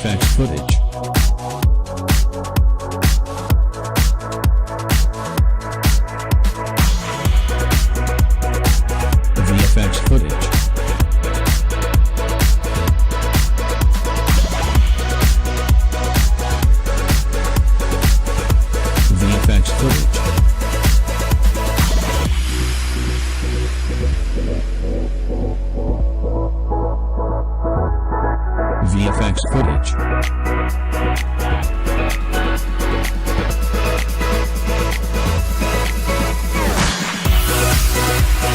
VFX footage. VFX footage. VFX footage. VFX footage.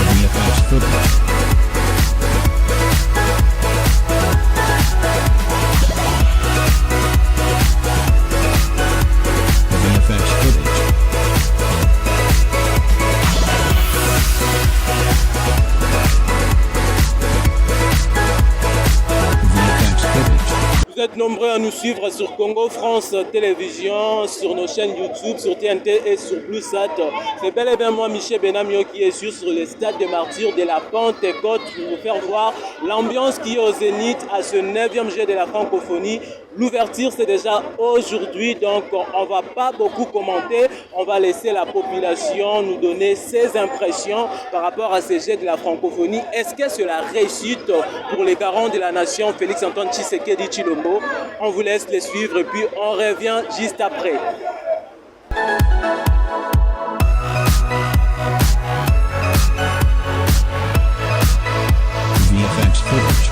VFX footage. VFX footage. Vous êtes nombreux à nous suivre sur Congo France Télévision, sur nos chaînes YouTube, sur TNT et sur PlusSat. C'est bel et bien moi, Michel Benamio, qui est sur le stade des Martyrs de la Pentecôte pour vous faire voir l'ambiance qui est au Zénith à ce 9e jet de la francophonie. L'ouverture, c'est déjà aujourd'hui, donc on ne va pas beaucoup commenter. On va laisser la population nous donner ses impressions par rapport à ces jets de la francophonie. Est-ce que c'est la réussite pour les garants de la nation, Félix-Antoine Tshisekedi Tshilombo? On vous laisse les suivre et puis on revient juste après. VFX footage.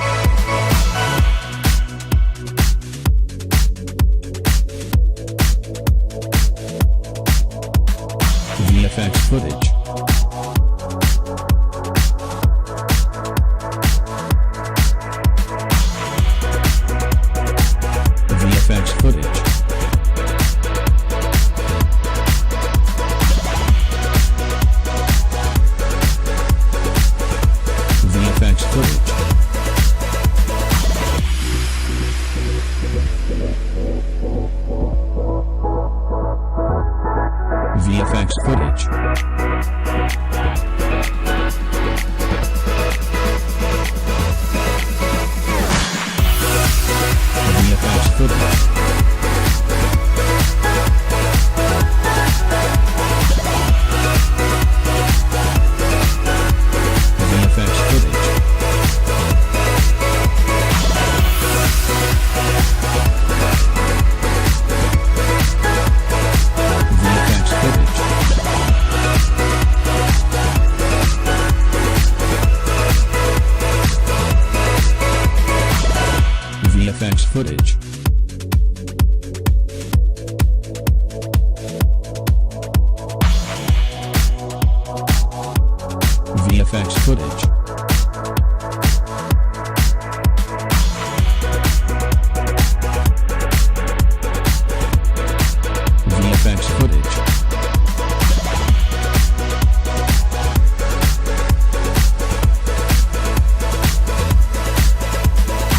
VFX footage. VFX footage. VFX footage. VFX footage. VFX footage. VFX footage. VFX footage. VFX footage. VFX footage. VFX footage. VFX footage.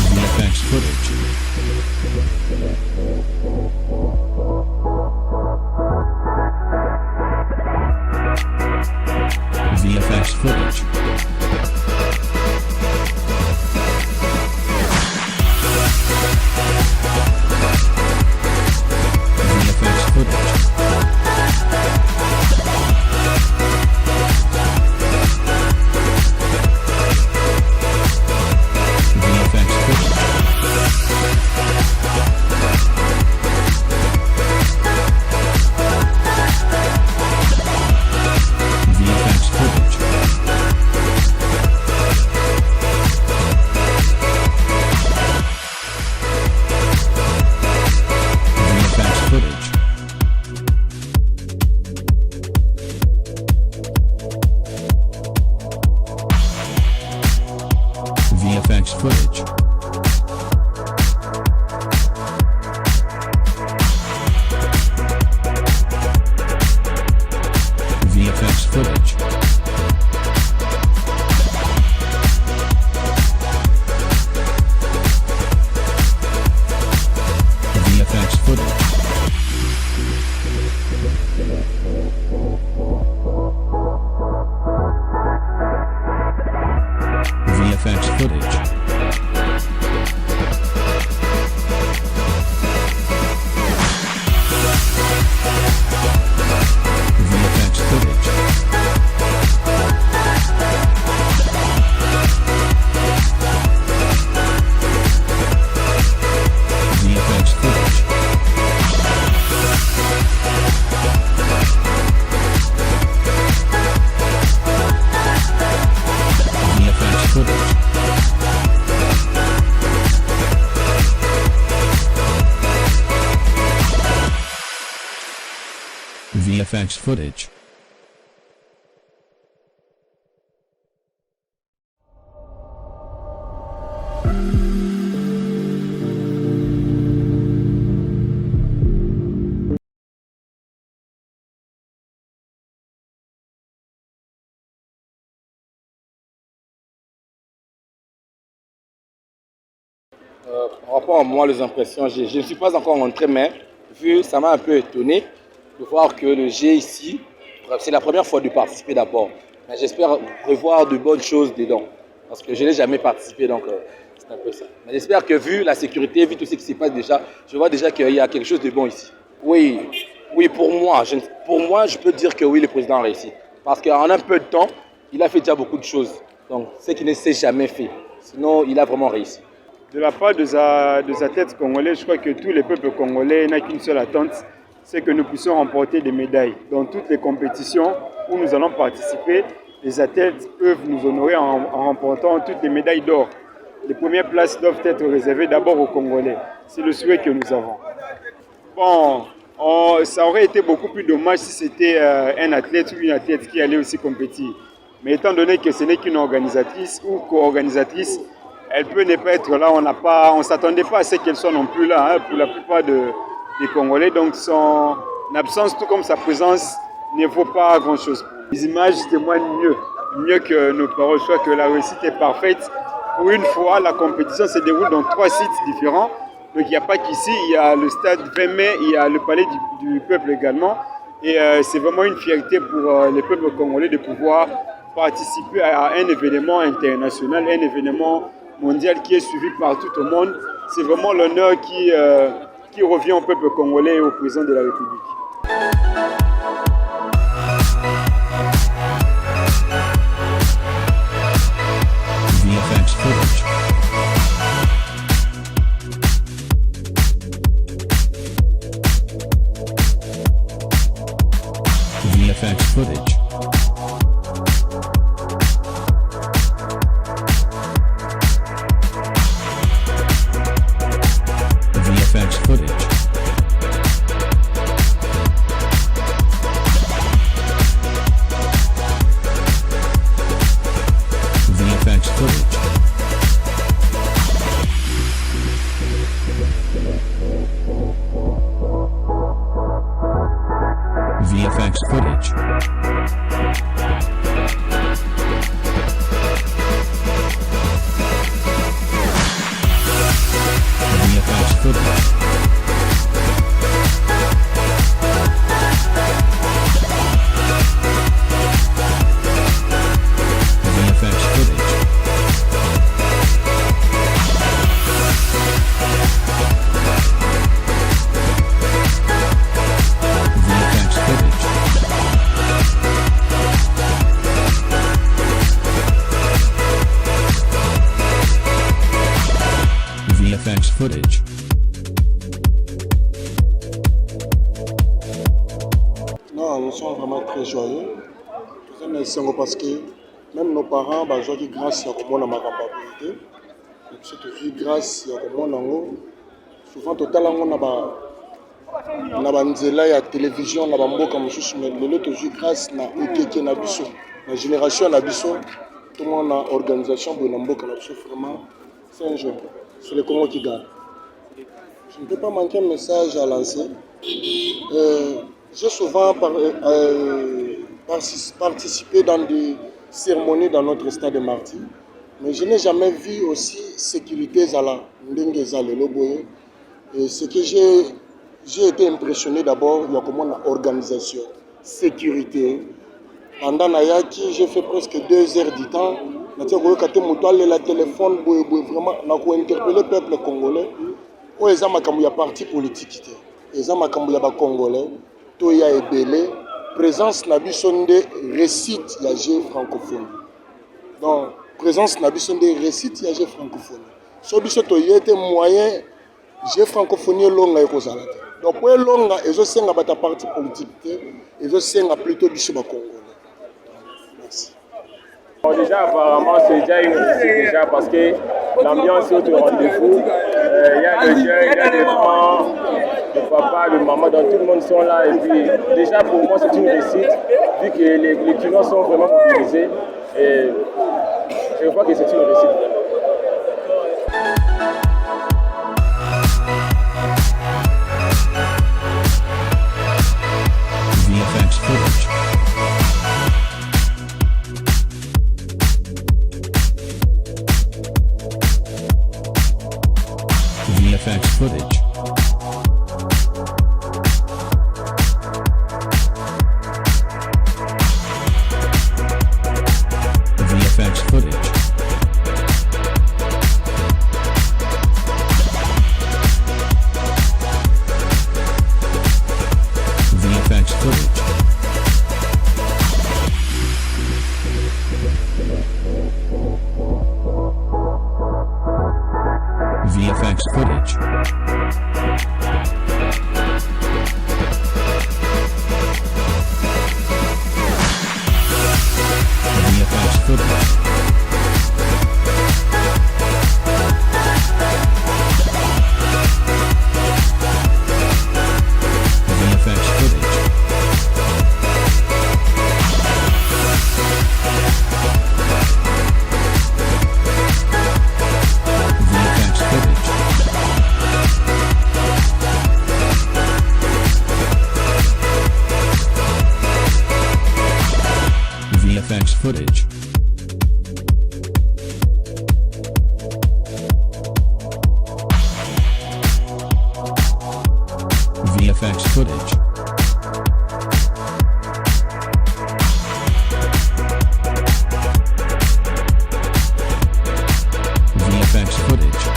VFX footage. VFX footage. VFX footage. VFX footage. Par rapport à moi, les impressions, je ne suis pas encore rentré, mais vu, ça m'a un peu étonné de voir que le G ici, c'est la première fois de participer d'abord. Mais j'espère revoir de bonnes choses dedans, parce que je n'ai jamais participé, donc c'est un peu ça. Mais j'espère que vu la sécurité, vu tout ce qui se passe déjà, je vois déjà qu'il y a quelque chose de bon ici. Oui, oui, pour moi, je peux dire que oui, le président a réussi. Parce qu'en un peu de temps, il a fait déjà beaucoup de choses. Donc, ce qu'il ne s'est jamais fait. Sinon, il a vraiment réussi. De la part des athlètes congolais, je crois que tous les peuples congolais n'ont qu'une seule attente, c'est que nous puissions remporter des médailles. Dans toutes les compétitions où nous allons participer, les athlètes peuvent nous honorer en remportant toutes les médailles d'or. Les premières places doivent être réservées d'abord aux Congolais. C'est le souhait que nous avons. Bon, ça aurait été beaucoup plus dommage si c'était un athlète ou une athlète qui allait aussi compétir. Mais étant donné que ce n'est qu'une organisatrice ou co-organisatrice, elle peut ne pas être là, on ne s'attendait pas à ce qu'elle soit non plus là pour la plupart des Congolais. Donc son absence, tout comme sa présence, ne vaut pas grand-chose. Les images témoignent mieux que nos paroles. Je crois que la réussite est parfaite. Pour une fois, la compétition se déroule dans 3 sites différents. Donc il n'y a pas qu'ici, il y a le stade 20 mai, il y a le palais du peuple également. Et c'est vraiment une fierté pour les peuples congolais de pouvoir participer à un événement international, un événement mondial qui est suivi par tout le monde. C'est vraiment l'honneur qui revient au peuple congolais et au président de la République. VFX footage. VFX footage. VFX footage. VFX footage. VFX footage. VFX footage. VFX footage. VFX footage. VFX footage. Non, nous sommes vraiment très joyeux. Merci parce que même nos parents, ils grâce à comment on a ma capacité. C'est grâce à comment on a souvent totalement on a la télévision, on a mboka mosusu mais lelo toujours grâce na ekeke na biso na génération na biso tout le monde a organisation de na mboka na biso vraiment c'est un jeu. C'est le Congo qui gagne. Je ne peux pas manquer un message à lancer. J'ai souvent participé dans des cérémonies dans notre stade de martyrs, mais je n'ai jamais vu aussi sécurité Zala, Ndenge Zala, Loboye. Et ce que j'ai été impressionné d'abord, il y a comment l'organisation, sécurité. Pendant Nayaki, j'ai fait presque 2 heures du temps. La téléphone, vraiment, on a interpellé le peuple congolais. Il y a un parti politique, il y a un congolais, il y a une présence de récite il y a francophone. Donc, présence de récite il y a francophone. Si vous avez moyen, j'ai francophonie longue. Donc, pour longue, ils ont un parti politique, ils ont plutôt du congolais. Merci. Bon, déjà, apparemment, c'est déjà une réussite déjà parce que l'ambiance est au rendez-vous. Il y a le jeune, il y a les grands, le papa, le maman, donc tout le monde sont là. Et puis déjà pour moi c'est une réussite, vu que les clients sont vraiment mobilisés. Et je vois que c'est une réussite. VFX footage. VFX footage. VFX footage. VFX footage. VFX footage. VFX footage. VFX footage. VFX footage. VFX footage. VFX footage. VFX footage.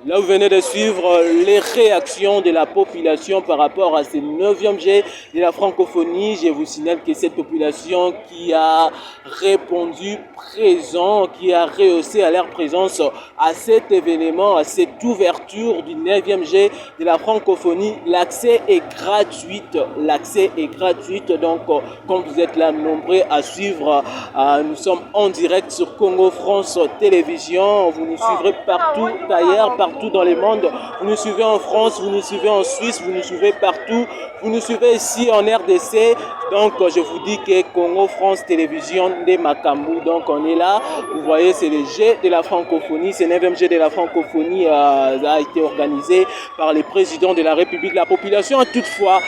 Là, vous venez de suivre les réactions de la population par rapport à ce 9e jet de la francophonie. Je vous signale que cette population qui a répondu présent, qui a rehaussé à leur présence à cet événement, à cette ouverture du 9e jet de la francophonie, l'accès est gratuit. L'accès est gratuit. Donc, comme vous êtes là nombreux à suivre, nous sommes en direct sur Congo France Télévision. Vous nous suivrez partout d'ailleurs, partout dans le monde. Vous nous suivez en France, vous nous suivez en Suisse, vous nous suivez partout. Vous nous suivez ici en RDC. Donc, je vous dis que Congo France Télévision de Makambu. Donc, on est là. Vous voyez, c'est le jet de la francophonie. Ce 9e jet de la francophonie a été organisé par le président de la République. La population a toutefois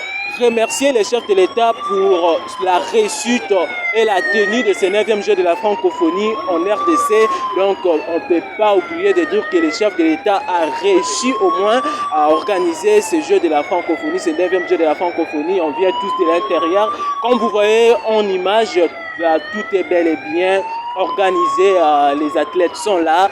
remercié les chefs de l'État pour la réussite et la tenue de ce 9e jeu de la francophonie en RDC. Donc, on ne peut pas oublier de dire que le chef de l'État a réussi au moins à organiser ce jeu de la francophonie, ce 9e jeu de la francophonie. On vient tous de l'intérieur. Comme vous voyez en image, tout est bel et bien organisé. Les athlètes sont là.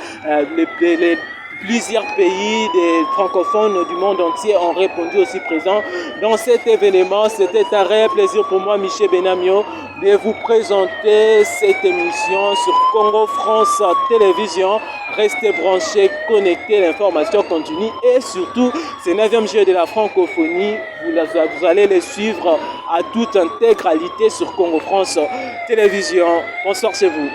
Plusieurs pays des francophones du monde entier ont répondu aussi présents dans cet événement. C'était un réel plaisir pour moi, Michel Benamio, de vous présenter cette émission sur Congo France Télévision. Restez branchés, connectés, l'information continue et surtout, ce 9e jeu de la francophonie, vous allez les suivre à toute intégralité sur Congo France Télévision. Bonsoir chez vous.